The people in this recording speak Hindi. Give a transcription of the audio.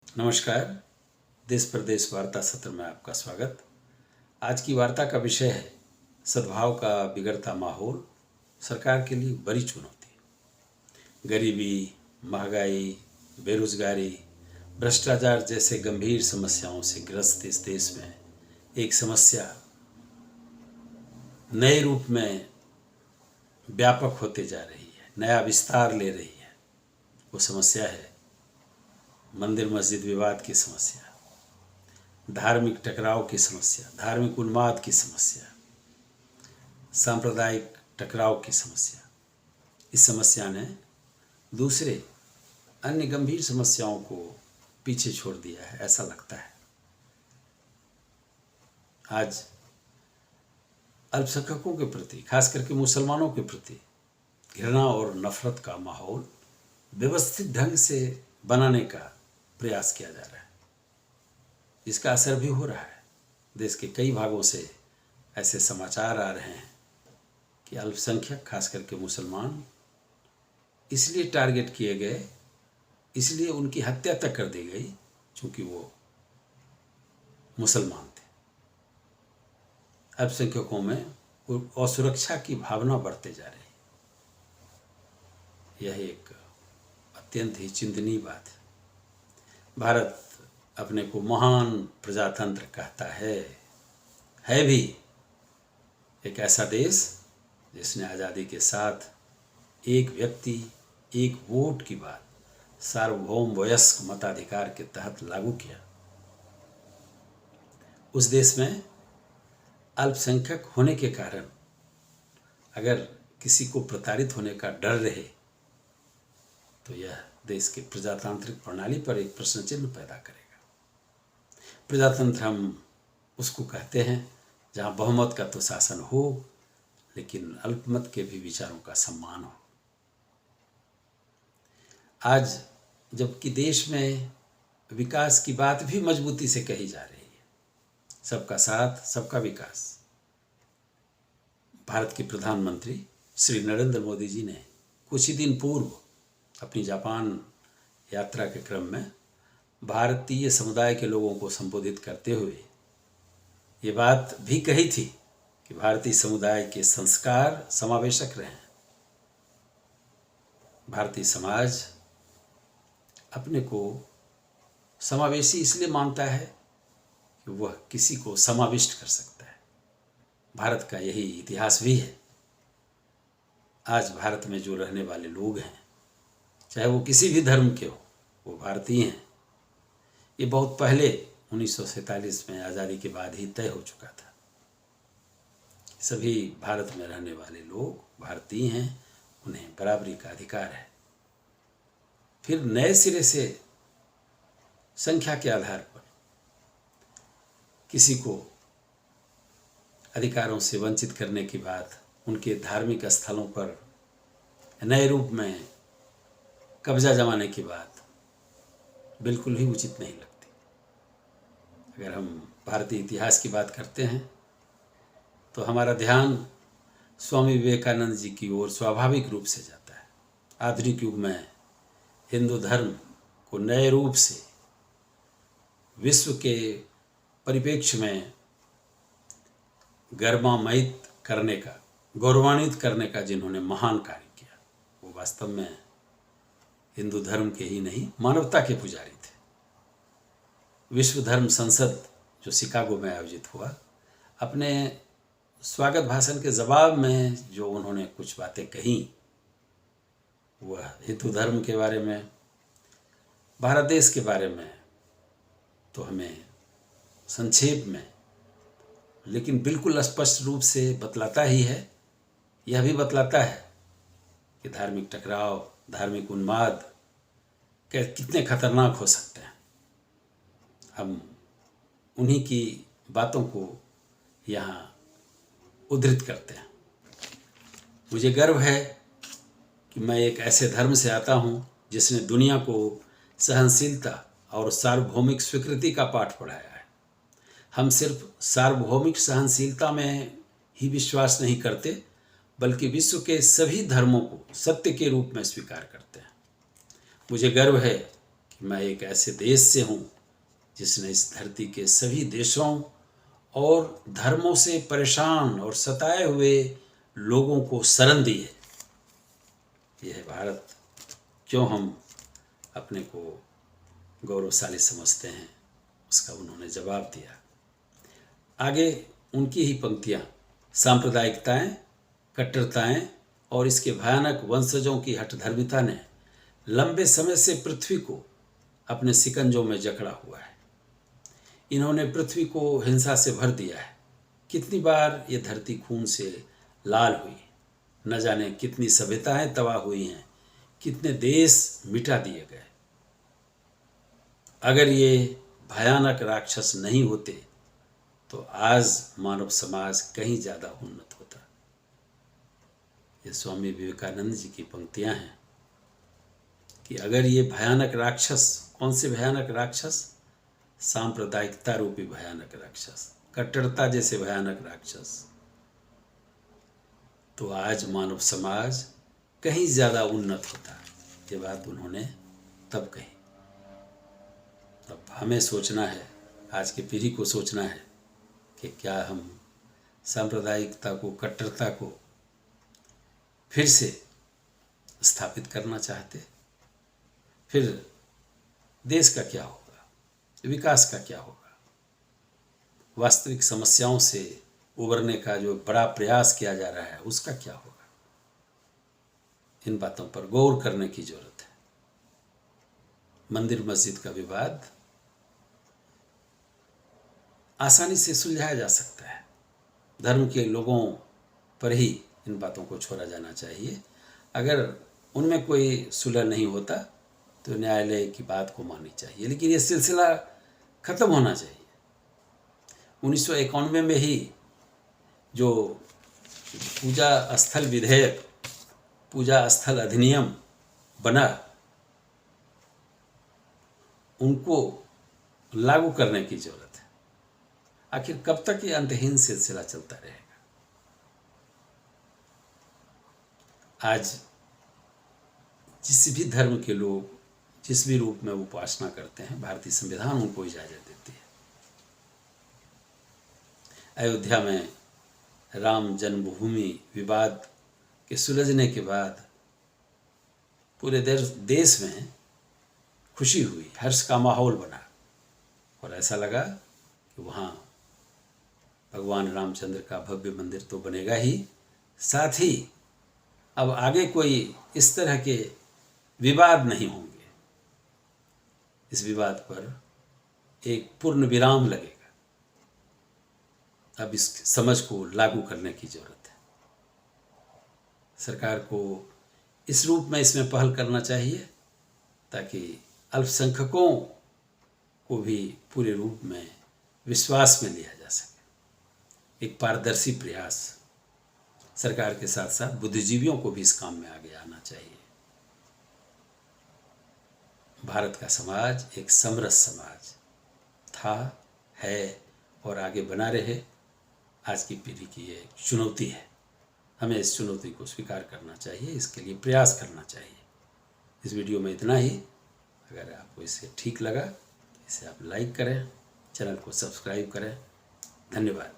नमस्कार। देश प्रदेश वार्ता सत्र में आपका स्वागत। आज की वार्ता का विषय है सद्भाव का बिगड़ता माहौल सरकार के लिए बड़ी चुनौती। गरीबी, महंगाई, बेरोजगारी, भ्रष्टाचार जैसे गंभीर समस्याओं से ग्रस्त इस देश में एक समस्या नए रूप में व्यापक होते जा रही है, नया विस्तार ले रही है। वो समस्या है मंदिर मस्जिद विवाद की समस्या, धार्मिक टकराव की समस्या, धार्मिक उन्माद की समस्या, सांप्रदायिक टकराव की समस्या। इस समस्या ने दूसरे अन्य गंभीर समस्याओं को पीछे छोड़ दिया है, ऐसा लगता है। आज अल्पसंख्यकों के प्रति, खास करके मुसलमानों के प्रति घृणा और नफरत का माहौल व्यवस्थित ढंग से बनाने का प्रयास किया जा रहा है। इसका असर भी हो रहा है। देश के कई भागों से ऐसे समाचार आ रहे हैं कि अल्पसंख्यक, खास करके मुसलमान, इसलिए टारगेट किए गए, इसलिए उनकी हत्या तक कर दी गई क्योंकि वो मुसलमान थे। अल्पसंख्यकों में असुरक्षा की भावना बढ़ते जा रही है। यह एक अत्यंत ही चिंतनीय बात है। भारत अपने को महान प्रजातंत्र कहता है भी एक ऐसा देश जिसने आज़ादी के साथ एक व्यक्ति एक वोट की बात सार्वभौम वयस्क मताधिकार के तहत लागू किया। उस देश में अल्पसंख्यक होने के कारण अगर किसी को प्रताड़ित होने का डर रहे तो यह देश के प्रजातांत्रिक प्रणाली पर एक प्रश्न चिन्ह पैदा करेगा। प्रजातंत्र हम उसको कहते हैं जहाँ बहुमत का तो शासन हो, लेकिन अल्पमत के भी विचारों का सम्मान हो। आज जबकि देश में विकास की बात भी मजबूती से कही जा रही है, सबका साथ सबका विकास, भारत के प्रधानमंत्री श्री नरेंद्र मोदी जी ने कुछ ही दिन पूर्व अपनी जापान यात्रा के क्रम में भारतीय समुदाय के लोगों को संबोधित करते हुए ये बात भी कही थी कि भारतीय समुदाय के संस्कार समावेशक रहें। भारतीय समाज अपने को समावेशी इसलिए मानता है कि वह किसी को समाविष्ट कर सकता है। भारत का यही इतिहास भी है। आज भारत में जो रहने वाले लोग हैं, चाहे वो किसी भी धर्म के हो, वो भारतीय हैं। ये बहुत पहले 1947 में आज़ादी के बाद ही तय हो चुका था। सभी भारत में रहने वाले लोग भारतीय हैं, उन्हें बराबरी का अधिकार है। फिर नए सिरे से संख्या के आधार पर किसी को अधिकारों से वंचित करने की बात उनके धार्मिक स्थलों पर नए रूप में कब्जा जमाने की बात बिल्कुल ही उचित नहीं लगती। अगर हम भारतीय इतिहास की बात करते हैं तो हमारा ध्यान स्वामी विवेकानंद जी की ओर स्वाभाविक रूप से जाता है। आधुनिक युग में हिंदू धर्म को नए रूप से विश्व के परिप्रेक्ष्य में गौरवान्वित करने का जिन्होंने महान कार्य किया, वो वास्तव में हिंदू धर्म के ही नहीं, मानवता के पुजारी थे। विश्व धर्म संसद जो शिकागो में आयोजित हुआ, अपने स्वागत भाषण के जवाब में जो उन्होंने कुछ बातें कही, वह हिंदू धर्म के बारे में, भारत देश के बारे में तो हमें संक्षेप में लेकिन बिल्कुल स्पष्ट रूप से बतलाता ही है। यह भी बतलाता है कि धार्मिक टकराव, धार्मिक उन्माद कितने खतरनाक हो सकते हैं। हम उन्हीं की बातों को यहाँ उद्धृत करते हैं। मुझे गर्व है कि मैं एक ऐसे धर्म से आता हूँ जिसने दुनिया को सहनशीलता और सार्वभौमिक स्वीकृति का पाठ पढ़ाया है। हम सिर्फ सार्वभौमिक सहनशीलता में ही विश्वास नहीं करते, बल्कि विश्व के सभी धर्मों को सत्य के रूप में स्वीकार करते हैं। मुझे गर्व है कि मैं एक ऐसे देश से हूँ जिसने इस धरती के सभी देशों और धर्मों से परेशान और सताए हुए लोगों को शरण दी है। यह है भारत। क्यों हम अपने को गौरवशाली समझते हैं, उसका उन्होंने जवाब दिया। आगे उनकी ही पंक्तियाँ, सांप्रदायिकताएं, कट्टरताएं और इसके भयानक वंशजों की हठधर्मिता ने लंबे समय से पृथ्वी को अपने शिकंजों में जकड़ा हुआ है। इन्होंने पृथ्वी को हिंसा से भर दिया है। कितनी बार ये धरती खून से लाल हुई, न जाने कितनी सभ्यताएं तबाह हुई हैं, कितने देश मिटा दिए गए। अगर ये भयानक राक्षस नहीं होते तो आज मानव समाज कहीं ज़्यादा उन्नत होता। ये स्वामी विवेकानंद जी की पंक्तियां हैं कि अगर ये भयानक राक्षस, कौन से भयानक राक्षस? सांप्रदायिकता रूपी भयानक राक्षस, कट्टरता जैसे भयानक राक्षस, तो आज मानव समाज कहीं ज़्यादा उन्नत होता। ये बात उन्होंने तब कही। अब हमें सोचना है, आज की पीढ़ी को सोचना है कि क्या हम सांप्रदायिकता को, कट्टरता को फिर से स्थापित करना चाहते? फिर देश का क्या होगा, विकास का क्या होगा, वास्तविक समस्याओं से उबरने का जो बड़ा प्रयास किया जा रहा है उसका क्या होगा? इन बातों पर गौर करने की जरूरत है। मंदिर मस्जिद का विवाद आसानी से सुलझाया जा सकता है। धर्म के लोगों पर ही इन बातों को छोड़ा जाना चाहिए। अगर उनमें कोई सुलह नहीं होता तो न्यायालय की बात को माननी चाहिए, लेकिन ये सिलसिला खत्म होना चाहिए। 1991 में ही जो पूजा स्थल विधेयक, पूजा स्थल अधिनियम बना, उनको लागू करने की जरूरत है। आखिर कब तक ये अंतहीन सिलसिला चलता रहेगा? आज जिस भी धर्म के लोग जिस भी रूप में उपासना करते हैं, भारतीय संविधान उनको इजाजत देती है। अयोध्या में राम जन्मभूमि विवाद के सुलझने के बाद पूरे देश में खुशी हुई, हर्ष का माहौल बना और ऐसा लगा कि वहाँ भगवान रामचंद्र का भव्य मंदिर तो बनेगा ही, साथ ही अब आगे कोई इस तरह के विवाद नहीं होंगे। इस विवाद पर एक पूर्ण विराम लगेगा। अब इस समझ को लागू करने की जरूरत है। सरकार को इस रूप में इसमें पहल करना चाहिए ताकि अल्पसंख्यकों को भी पूरे रूप में विश्वास में लिया जा सके। एक पारदर्शी प्रयास सरकार के साथ साथ बुद्धिजीवियों को भी इस काम में आगे आना चाहिए। भारत का समाज एक समरस समाज था, है और आगे बना रहे। आज की पीढ़ी की ये चुनौती है। हमें इस चुनौती को स्वीकार करना चाहिए, इसके लिए प्रयास करना चाहिए। इस वीडियो में इतना ही। अगर आपको इसे ठीक लगा, इसे आप लाइक करें, चैनल को सब्सक्राइब करें। धन्यवाद।